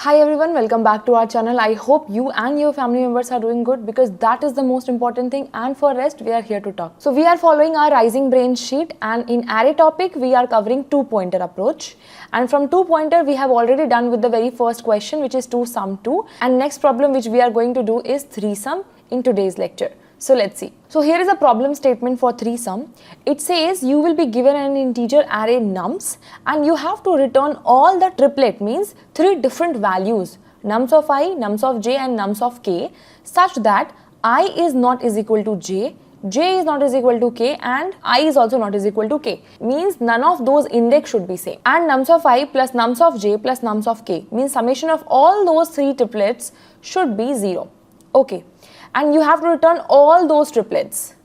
Hi everyone, welcome back to our channel. I hope you and your family members are doing good because that is the most important thing, and for rest we are here to talk. So we are following our rising brain sheet, and in array topic we are covering two-pointer approach, and from two-pointer we have already done with the very first question, which is 2 sum 2, and next problem which we are going to do is 3 sum in today's lecture. So let's see. So here is a problem statement for 3 sum. It says you will be given an integer array nums and you have to return all the triplet, means 3 different values, nums of I, nums of j and nums of k, such that I is not is equal to j is not is equal to k, and I is also not is equal to k, means none of those index should be same, and nums of I plus nums of j plus nums of k, means summation of all those 3 triplets should be 0. Okay. And you have to return all those triplets.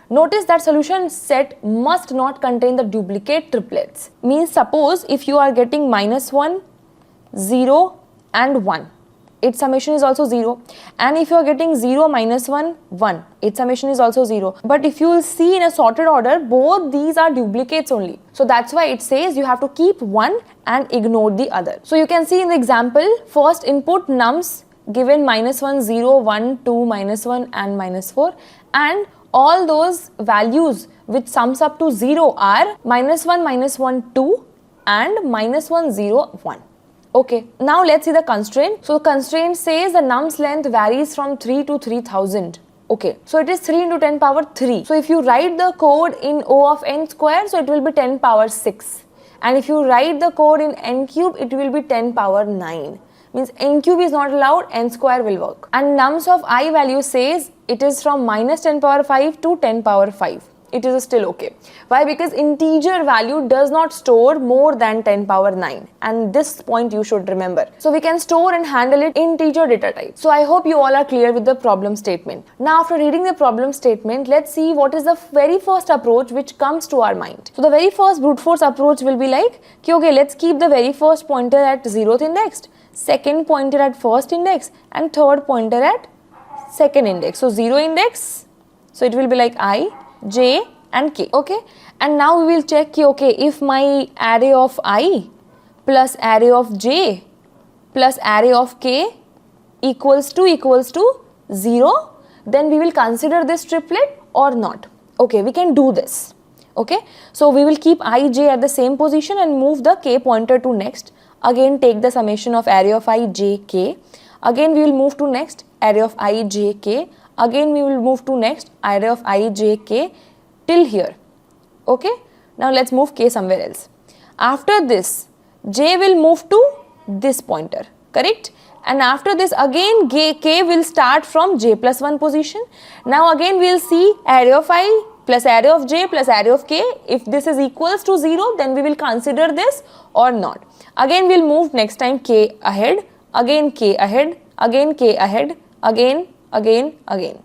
Notice that solution set must not contain the duplicate triplets. Means suppose if you are getting -1, 0 and 1, its summation is also 0. And if you are getting 0, -1, 1, its summation is also 0. But if you will see in a sorted order, both these are duplicates only. So that's why it says you have to keep one and ignore the other. So you can see in the example, first input nums given -1, 0, 1, 2, -1 and -4, and all those values which sums up to 0 are -1, -1, 2 and -1, 0, 1. Okay, now let's see the constraint. So the constraint says the nums length varies from 3 to 3000. Okay, so it is 3 into 10 power 3. So if you write the code in O of n square, so it will be 10 power 6. And if you write the code in n cube, it will be 10 power 9. Means n cube is not allowed, n square will work. And nums of I value says it is from -10 power 5 to 10 power 5. It is still okay. Why? Because integer value does not store more than 10 power 9, and this point you should remember. So we can store and handle it integer data type. So I hope you all are clear with the problem statement. Now after reading the problem statement, let's see what is the very first approach which comes to our mind. So the very first brute force approach will be like, okay, let's keep the very first pointer at 0th index, second pointer at first index, and third pointer at second index. So 0 index, so it will be like I, j and k. Okay, and now we will check, okay, if my array of I plus array of j plus array of k equals to 0, then we will consider this triplet or not. Okay, we can do this. Okay, so we will keep I, j at the same position and move the k pointer to next. Again take the summation of array of I, j, k. Again we will move to next array of I, j, k. Again we will move to next array of I, j, k till here. Okay, now let's move k somewhere else. After this, j will move to this pointer, correct? And after this again k will start from j plus 1 position. Now again we will see array of I plus array of j plus array of k. If this is equals to 0, then we will consider this or not. Again we will move next time k ahead, again k ahead, again k ahead, again.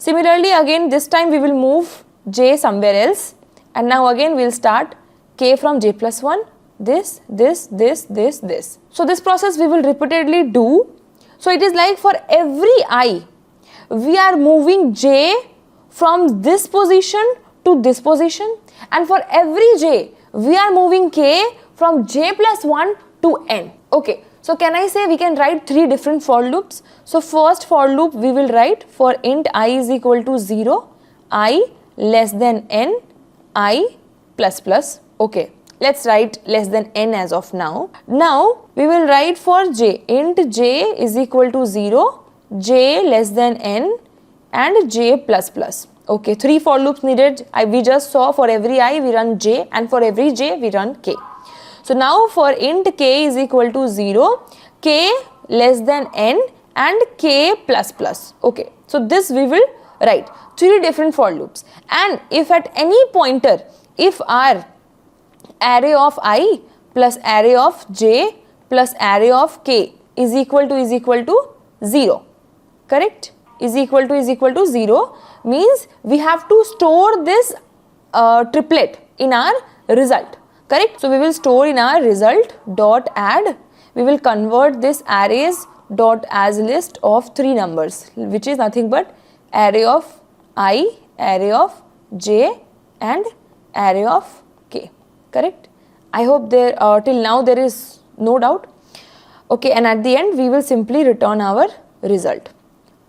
Similarly again this time we will move j somewhere else, and now again we will start k from j plus 1, this. So this process we will repeatedly do. So it is like for every I, we are moving j from this position to this position, and for every j, we are moving k from j plus 1 to n. Okay, so can I say we can write 3 different for loops? So first for loop we will write for int I is equal to 0, I less than n, I plus plus. Okay, let's write less than n as of now. Now we will write for j, int j is equal to 0, j less than n and j plus plus. Okay, 3 for loops needed. We just saw for every I we run j, and for every j we run k. So now for int k is equal to 0, k less than n and k plus plus. Okay, so this we will write 3 different for loops. And if at any pointer, if our array of I plus array of j plus array of k is equal to 0, correct? Is equal to 0 means we have to store this triplet in our result, correct? So we will store in our result dot add, we will convert this arrays dot as list of 3 numbers, which is nothing but array of I, array of j and array of k, correct? I hope there till now there is no doubt. Okay, and at the end we will simply return our result.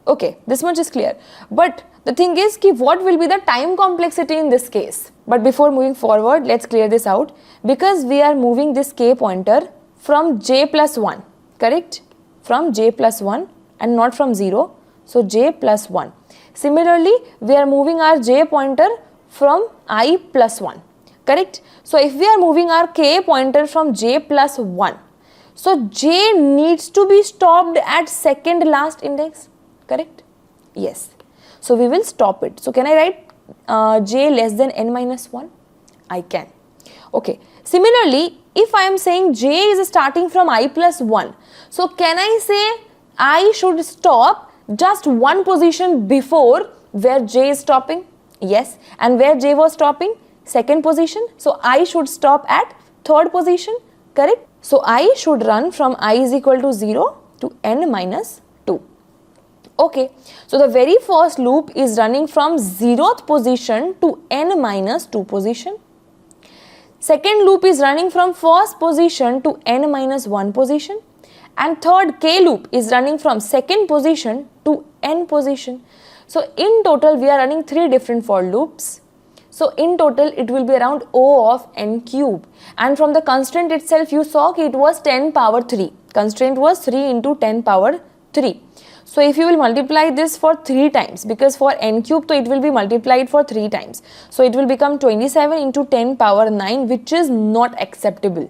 Okay, this much is clear. But the thing is ki what will be the time complexity in this case? But before moving forward, let's clear this out. Because we are moving this k pointer from j plus 1, correct? From j plus 1 and not from 0. So j plus 1. Similarly, we are moving our j pointer from I plus 1, correct? So if we are moving our k pointer from j plus 1, so j needs to be stopped at second last index, correct? Yes. So we will stop it. So can I write j less than n minus 1? I can. Okay. Similarly, if I am saying j is starting from I plus 1, so can I say I should stop just one position before where j is stopping? Yes. And where j was stopping? Second position. So I should stop at third position, correct? So I should run from I is equal to 0 to n minus 2. Okay, so the very first loop is running from 0th position to n minus 2 position. Second loop is running from first position to n minus 1 position. And third k loop is running from second position to n position. So in total we are running 3 different for loops. So in total it will be around O of n cube. And from the constraint itself you saw it was 10 power 3. Constraint was 3 into 10 power 3. So if you will multiply this for 3 times, because for n cube so it will be multiplied for 3 times. So it will become 27 into 10 power 9, which is not acceptable.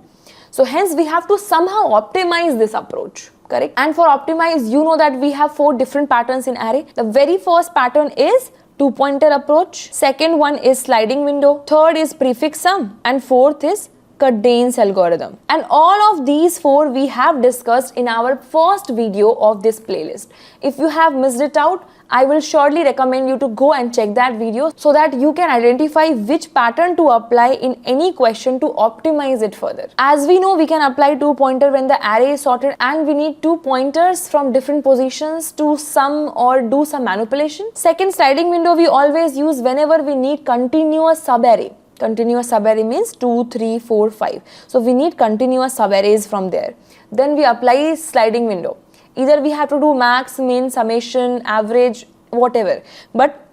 So hence we have to somehow optimize this approach, correct? And for optimize, you know that we have 4 different patterns in array. The very first pattern is 2-pointer approach. Second one is sliding window. Third is prefix sum. And fourth is cadence algorithm. And all of these 4 we have discussed in our first video of this playlist. If you have missed it out, I will surely recommend you to go and check that video so that you can identify which pattern to apply in any question to optimize it further. As we know, we can apply 2-pointer when the array is sorted and we need 2 pointers from different positions to sum or do some manipulation. Second, sliding window we always use whenever we need continuous subarray. Continuous subarray means 2, 3, 4, 5. So we need continuous subarrays from there. Then we apply sliding window. Either we have to do max, min, summation, average, whatever. But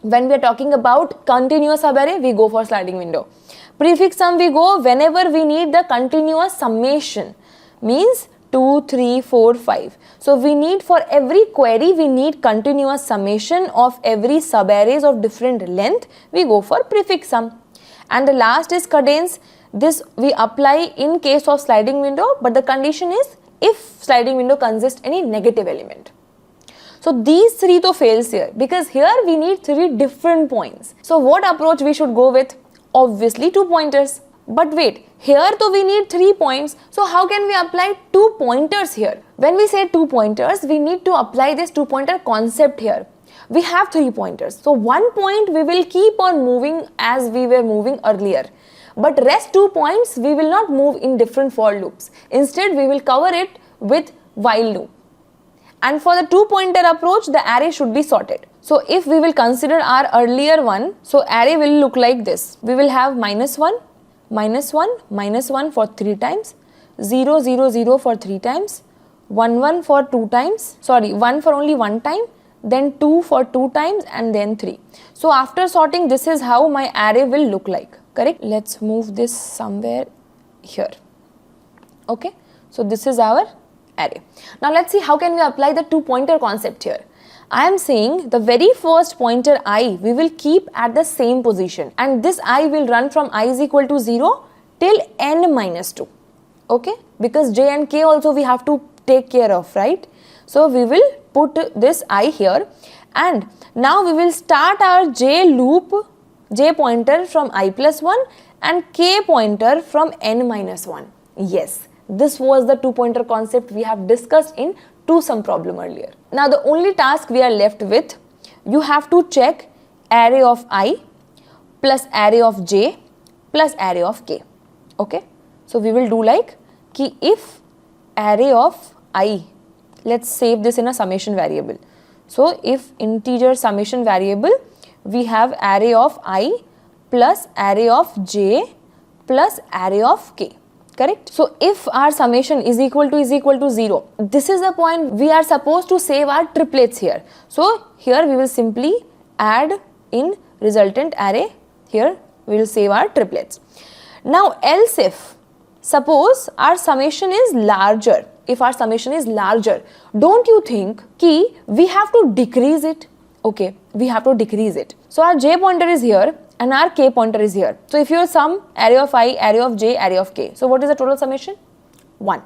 when we are talking about continuous subarray, we go for sliding window. Prefix sum we go whenever we need the continuous summation. Means 2, 3, 4, 5. So we need for every query, we need continuous summation of every subarrays of different length. We go for prefix sum. And the last is cadence. This we apply in case of sliding window, but the condition is if sliding window consists any negative element. So these 3 to fails here because here we need 3 different points. So what approach we should go with? Obviously 2 pointers. But wait, here though we need 3 points. So how can we apply 2 pointers here? When we say 2 pointers, we need to apply this 2-pointer concept here. We have 3 pointers. So 1 point we will keep on moving as we were moving earlier. But rest 2 points we will not move in different for loops. Instead we will cover it with while loop. And for the 2-pointer approach, the array should be sorted. So if we will consider our earlier one, so array will look like this. We will have -1, -1, -1 for 3 times, 0, 0, 0 for 3 times, 1, 1 for 2 times, 1 for only 1 time, then 2 for 2 times and then 3. So after sorting, this is how my array will look like, correct? Let's move this somewhere here. Okay, so this is our array. Now let's see how can we apply the 2-pointer concept here. I am saying the very first pointer I we will keep at the same position and this I will run from I is equal to 0 till n minus 2. Okay, because j and k also we have to take care of, right? So we will put this I here and now we will start our j loop, j pointer from I plus 1 and k pointer from n minus 1. Yes, this was the 2-pointer concept we have discussed in 2-sum problem earlier. Now the only task we are left with, you have to check array of I plus array of j plus array of k. Okay, so we will do like ki if array of I, let's save this in a summation variable. So if integer summation variable, we have array of I plus array of j plus array of k. correct? So if our summation is equal to 0, this is the point we are supposed to save our triplets here. So here we will simply add in resultant array, here we will save our triplets. Now else if, suppose our summation is larger, if our summation is larger, don't you think ki we have to decrease it? Okay, we have to decrease it. So our j pointer is here and our k pointer is here. So if you sum array of I, array of j, array of k, so what is the total summation? 1.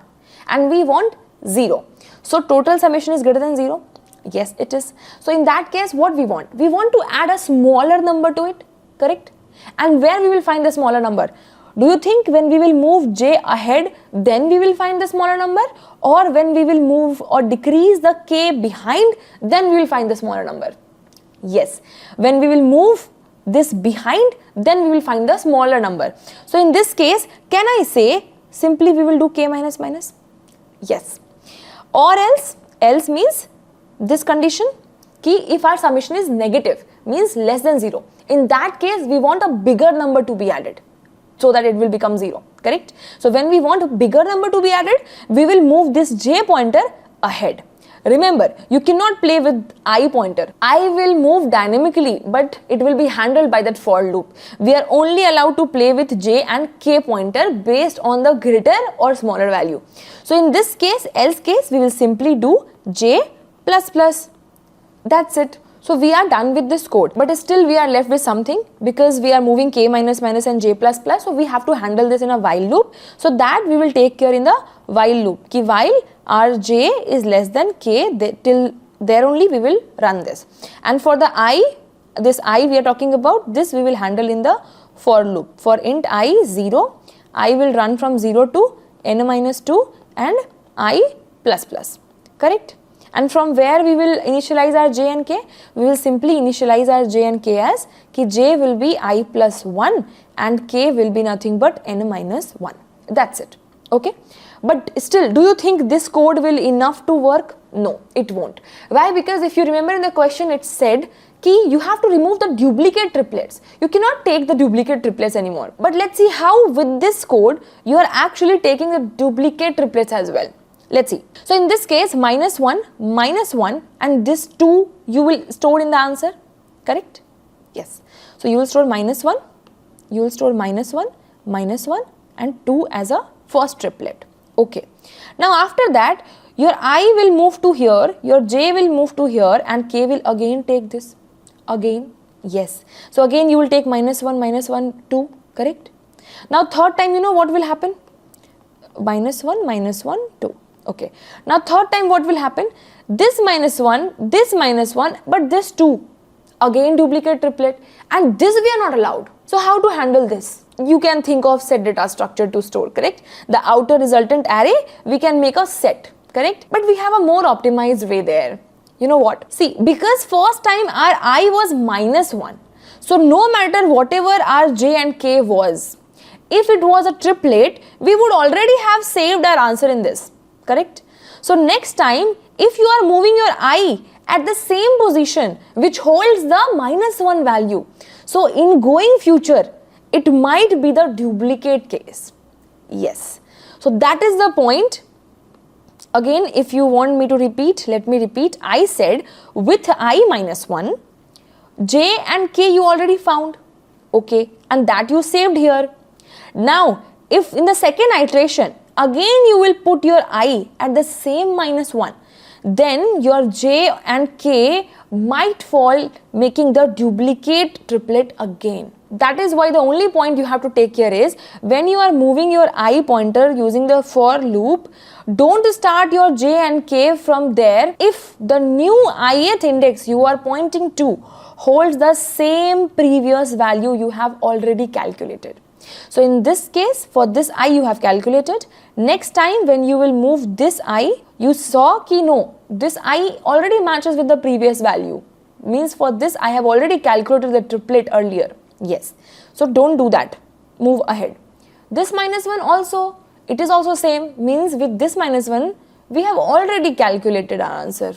And we want 0. So total summation is greater than 0? Yes, it is. So in that case, what we want? We want to add a smaller number to it, correct? And where we will find the smaller number? Do you think when we will move j ahead, then we will find the smaller number? Or when we will move or decrease the k behind, then we will find the smaller number? Yes, when we will move this behind, then we will find the smaller number. So in this case, can I say simply we will do k minus minus? Yes. Or else means this condition ki if our summation is negative, means less than 0. In that case, we want a bigger number to be added so that it will become 0, correct? So when we want a bigger number to be added, we will move this j pointer ahead. Remember, you cannot play with I pointer. I will move dynamically, but it will be handled by that for loop. We are only allowed to play with j and k pointer based on the greater or smaller value. So in this case, else case, we will simply do j plus plus. That's it. So we are done with this code, but still we are left with something because we are moving k minus minus and j plus plus. So we have to handle this in a while loop. So that we will take care in the while loop. Ki while our j is less than k, till there only we will run this. And for the I, this I we are talking about, this we will handle in the for loop. For int I 0, I will run from 0 to n minus 2 and I plus plus, correct? And from where we will initialize our j and k? We will simply initialize our j and k as ki j will be I plus 1 and k will be nothing but n minus 1. That's it. Okay. But still, do you think this code will enough to work? No, it won't. Why? Because if you remember in the question, it said ki you have to remove the duplicate triplets. You cannot take the duplicate triplets anymore. But let's see how with this code, you are actually taking the duplicate triplets as well. Let's see. So in this case, minus 1 and this 2 you will store in the answer, correct? Yes. So you will store minus 1, you will store minus 1 and 2 as a first triplet. Okay. Now after that, your I will move to here, your j will move to here and k will again take this. Again, yes. So again you will take minus 1, 2, correct? Now third time, you know what will happen? Minus 1, 2. Okay. Now third time what will happen? This minus 1, but this 2. Again duplicate triplet, and this we are not allowed. So how to handle this? You can think of set data structure to store, correct? The outer resultant array, we can make a set, correct? But we have a more optimized way there. You know what? See, because first time our I was minus 1. So no matter whatever our j and k was, if it was a triplet, we would already have saved our answer in this, correct? So next time, if you are moving your I at the same position which holds the minus 1 value, so in going future, it might be the duplicate case. Yes. So that is the point. Again, if you want me to repeat, let me repeat. I said with I minus 1, j and k you already found. Okay. And that you saved here. Now, if in the second iteration, again you will put your I at the same minus 1, then your j and k might fall, making the duplicate triplet again. That is why the only point you have to take care is when you are moving your I pointer using the for loop, don't start your j and k from there if the new ith index you are pointing to holds the same previous value you have already calculated. So in this case, for this I you have calculated. Next time when you will move this I, you saw ki no, this I already matches with the previous value. Means for this I have already calculated the triplet earlier. Yes. So don't do that. Move ahead. This minus 1 also, it is also same. Means with this minus 1, we have already calculated our answer.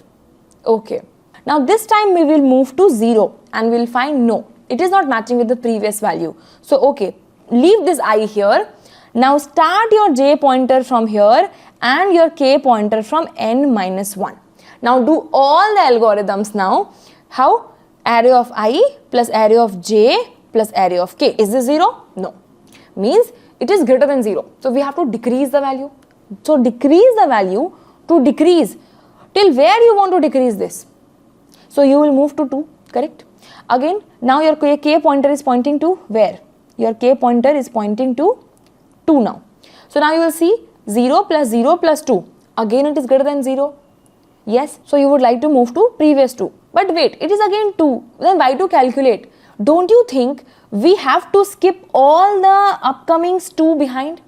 Okay. Now this time we will move to 0 and we will find no, it is not matching with the previous value. So okay. Leave this I here. Now start your j pointer from here and your k pointer from n minus 1. Now do all the algorithms now. How? Array of I plus array of j plus array of k. Is this 0? No. Means it is greater than 0. So we have to decrease the value. So decrease the value to decrease. Till where you want to decrease this? So you will move to 2, correct? Again, now your k pointer is pointing to where? Your k pointer is pointing to 2 now. So now you will see 0 plus 2. Again it is greater than 0. Yes, so you would like to move to previous 2. But wait, it is again 2. Then why to calculate? Don't you think we have to skip all the upcoming 2 behind?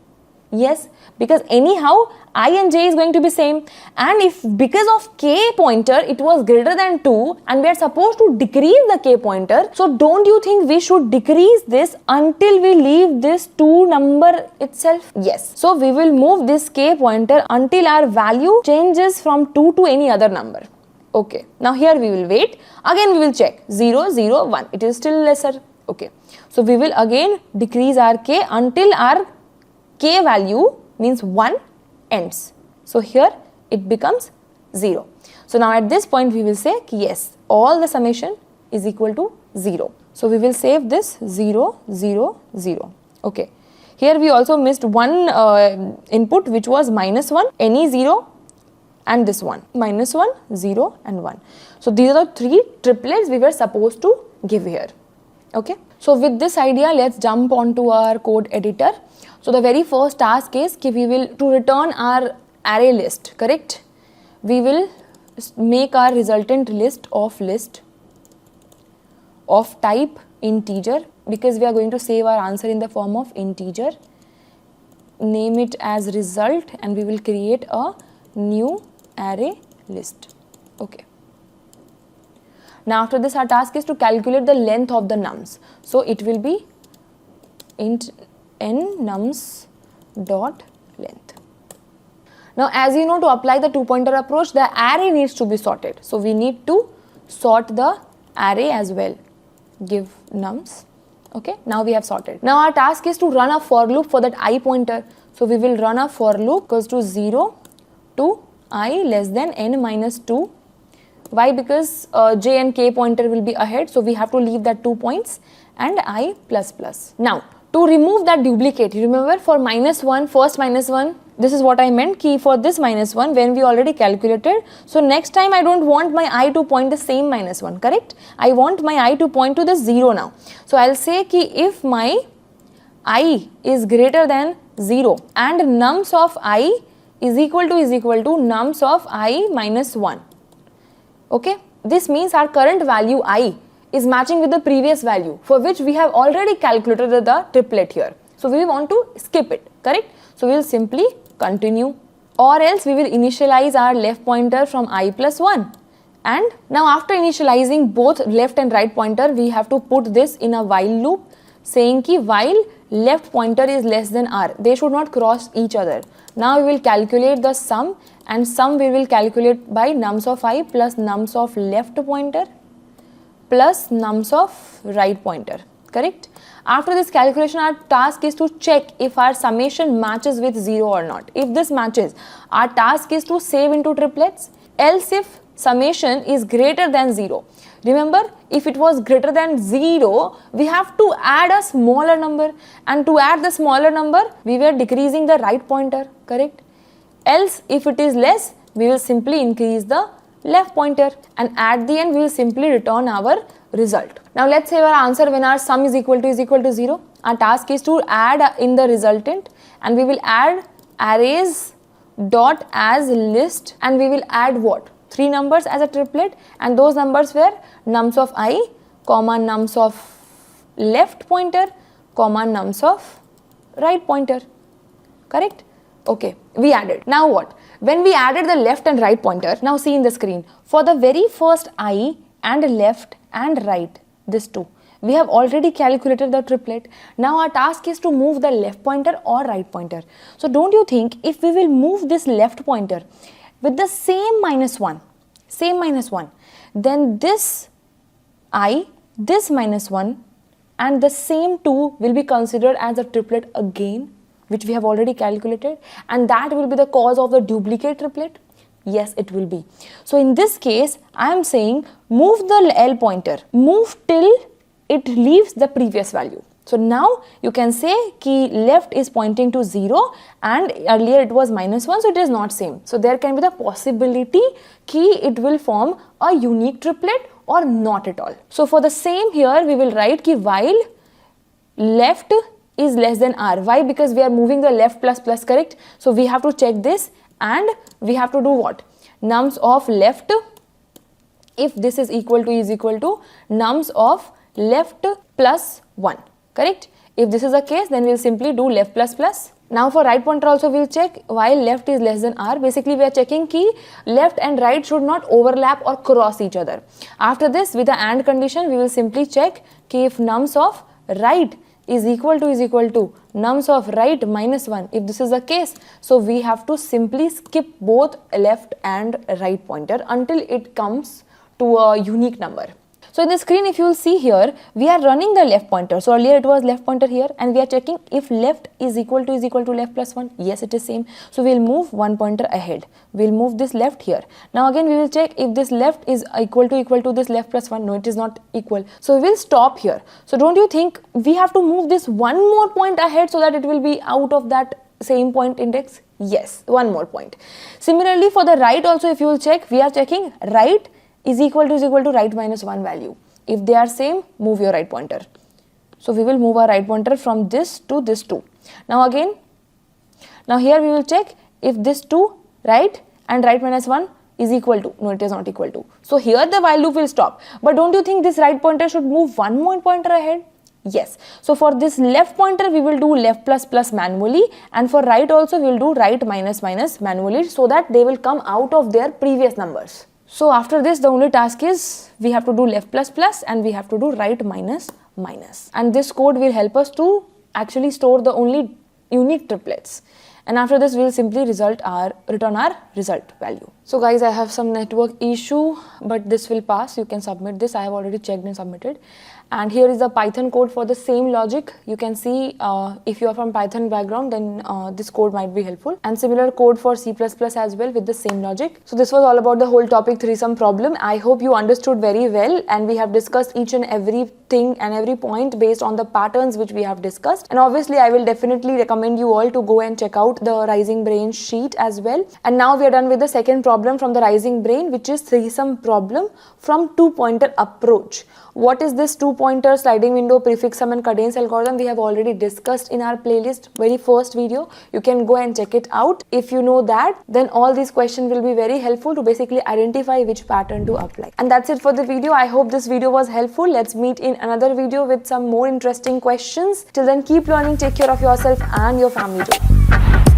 Yes, because anyhow I and j is going to be same, and if because of k pointer it was greater than 2 and we are supposed to decrease the k pointer, so don't you think we should decrease this until we leave this 2 number itself? Yes, so we will move this k pointer until our value changes from 2 to any other number. Okay, now here we will wait. Again we will check 0, 0, 1. It is still lesser. Okay, so we will again decrease our k until our k value means 1 ends. So here it becomes 0. So now at this point we will say yes, all the summation is equal to 0. So we will save this 0, 0, 0. Okay. Here we also missed one input which was minus 1, any 0 and this one. Minus 1, 0 and 1. So these are the 3 triplets we were supposed to give here. Okay. So with this idea, let's jump onto our code editor. So the very first task is we will to return our array list, correct? We will make our resultant list of type integer, because we are going to save our answer in the form of integer. Name it as result and we will create a new array list. Okay. Now after this our task is to calculate the length of the nums. So it will be int n nums dot length. Now as you know, to apply the 2-pointer approach, the array needs to be sorted. So we need to sort the array as well. Give nums. Okay, now we have sorted. Now our task is to run a for loop for that I pointer. So we will run a for loop equals to 0 to I less than n minus 2. Why? Because j and k pointer will be ahead. So we have to leave that 2 points and I plus plus. Now to remove that duplicate, you remember for minus 1, first minus 1, this is what I meant, key for this minus 1 when we already calculated. So next time I don't want my I to point the same minus 1, correct? I want my I to point to the 0 now. So I'll say ki if my I is greater than 0 and nums of I is equal to nums of I minus 1. Okay, this means our current value I is matching with the previous value for which we have already calculated the triplet here. So we want to skip it, correct? So we will simply continue, or else we will initialize our left pointer from I plus 1. And now after initializing both left and right pointer, we have to put this in a while loop saying ki while left pointer is less than r, they should not cross each other. Now we will calculate the sum, and sum we will calculate by nums of I plus nums of left pointer plus nums of right pointer, correct? After this calculation, our task is to check if our summation matches with 0 or not. If this matches, our task is to save into triplets. Else if summation is greater than 0, remember if it was greater than 0, we have to add a smaller number, and to add the smaller number, we were decreasing the right pointer, correct? Else if it is less, we will simply increase the left pointer, and at the end we will simply return our result. Now let's save our answer when our sum is equal to 0. Our task is to add in the resultant, and we will add arrays dot as list, and we will add what? 3 numbers as a triplet, and those numbers were nums of I, comma nums of left pointer, comma nums of right pointer, correct? Okay, we added. Now what? When we added the left and right pointer, now see in the screen, for the very first I and left and right, this 2, we have already calculated the triplet. Now our task is to move the left pointer or right pointer. So don't you think if we will move this left pointer with the same minus 1, then this I, this minus 1 and the same 2 will be considered as a triplet again? which we have already calculated, and that will be the cause of the duplicate triplet? Yes, it will be. So in this case, I am saying move the L pointer, move till it leaves the previous value. So now you can say ki left is pointing to 0 and earlier it was -1, so it is not same. So there can be the possibility ki it will form a unique triplet or not at all. So for the same here, we will write ki while left is less than r. Why? Because we are moving the left plus plus, correct? So we have to check this and we have to do what? Nums of left, if this is equal to nums of left plus 1, correct? If this is the case, then we will simply do left plus plus. Now for right pointer also we will check while left is less than r. Basically we are checking ki left and right should not overlap or cross each other. After this, with the AND condition, we will simply check ki if nums of right is equal to nums of right -1. If this is the case, so we have to simply skip both left and right pointer until it comes to a unique number. So in the screen, if you will see here, we are running the left pointer. So earlier it was left pointer here, and we are checking if left is equal to left plus 1. Yes, it is same. So we will move one pointer ahead. We will move this left here. Now again we will check if this left is equal to this left plus 1. No, it is not equal. So we will stop here. So don't you think we have to move this one more point ahead so that it will be out of that same point index? Yes, one more point. Similarly for the right also, if you will check, we are checking right is equal to right -1 value. If they are same, move your right pointer. So we will move our right pointer from this to this 2. Now again, now here we will check if this 2 right and right -1 is equal to. No, it is not equal to. So here the while loop will stop. But don't you think this right pointer should move one more pointer ahead? Yes. So for this left pointer, we will do left plus plus manually, and for right also we will do right minus minus manually, so that they will come out of their previous numbers. So after this, the only task is we have to do left plus plus and we have to do right minus minus. And this code will help us to actually store the only unique triplets. And after this, we will simply return our result value. So guys, I have some network issue, but this will pass. You can submit this. I have already checked and submitted. And here is the Python code for the same logic. You can see if you are from Python background, then this code might be helpful. And similar code for C++ as well with the same logic. So this was all about the whole topic threesome problem. I hope you understood very well, and we have discussed each and everything and every point based on the patterns which we have discussed. And obviously, I will definitely recommend you all to go and check out the Rising Brain sheet as well. And now we are done with the second problem from the Rising Brain, which is threesome problem from two-pointer approach. What is this two-pointer sliding window prefix sum and cadence algorithm? We have already discussed in our playlist, very first video. You can go and check it out. If you know that, then all these questions will be very helpful to basically identify which pattern to apply. And that's it for the video. I hope this video was helpful. Let's meet in another video with some more interesting questions. Till then, keep learning, take care of yourself and your family too.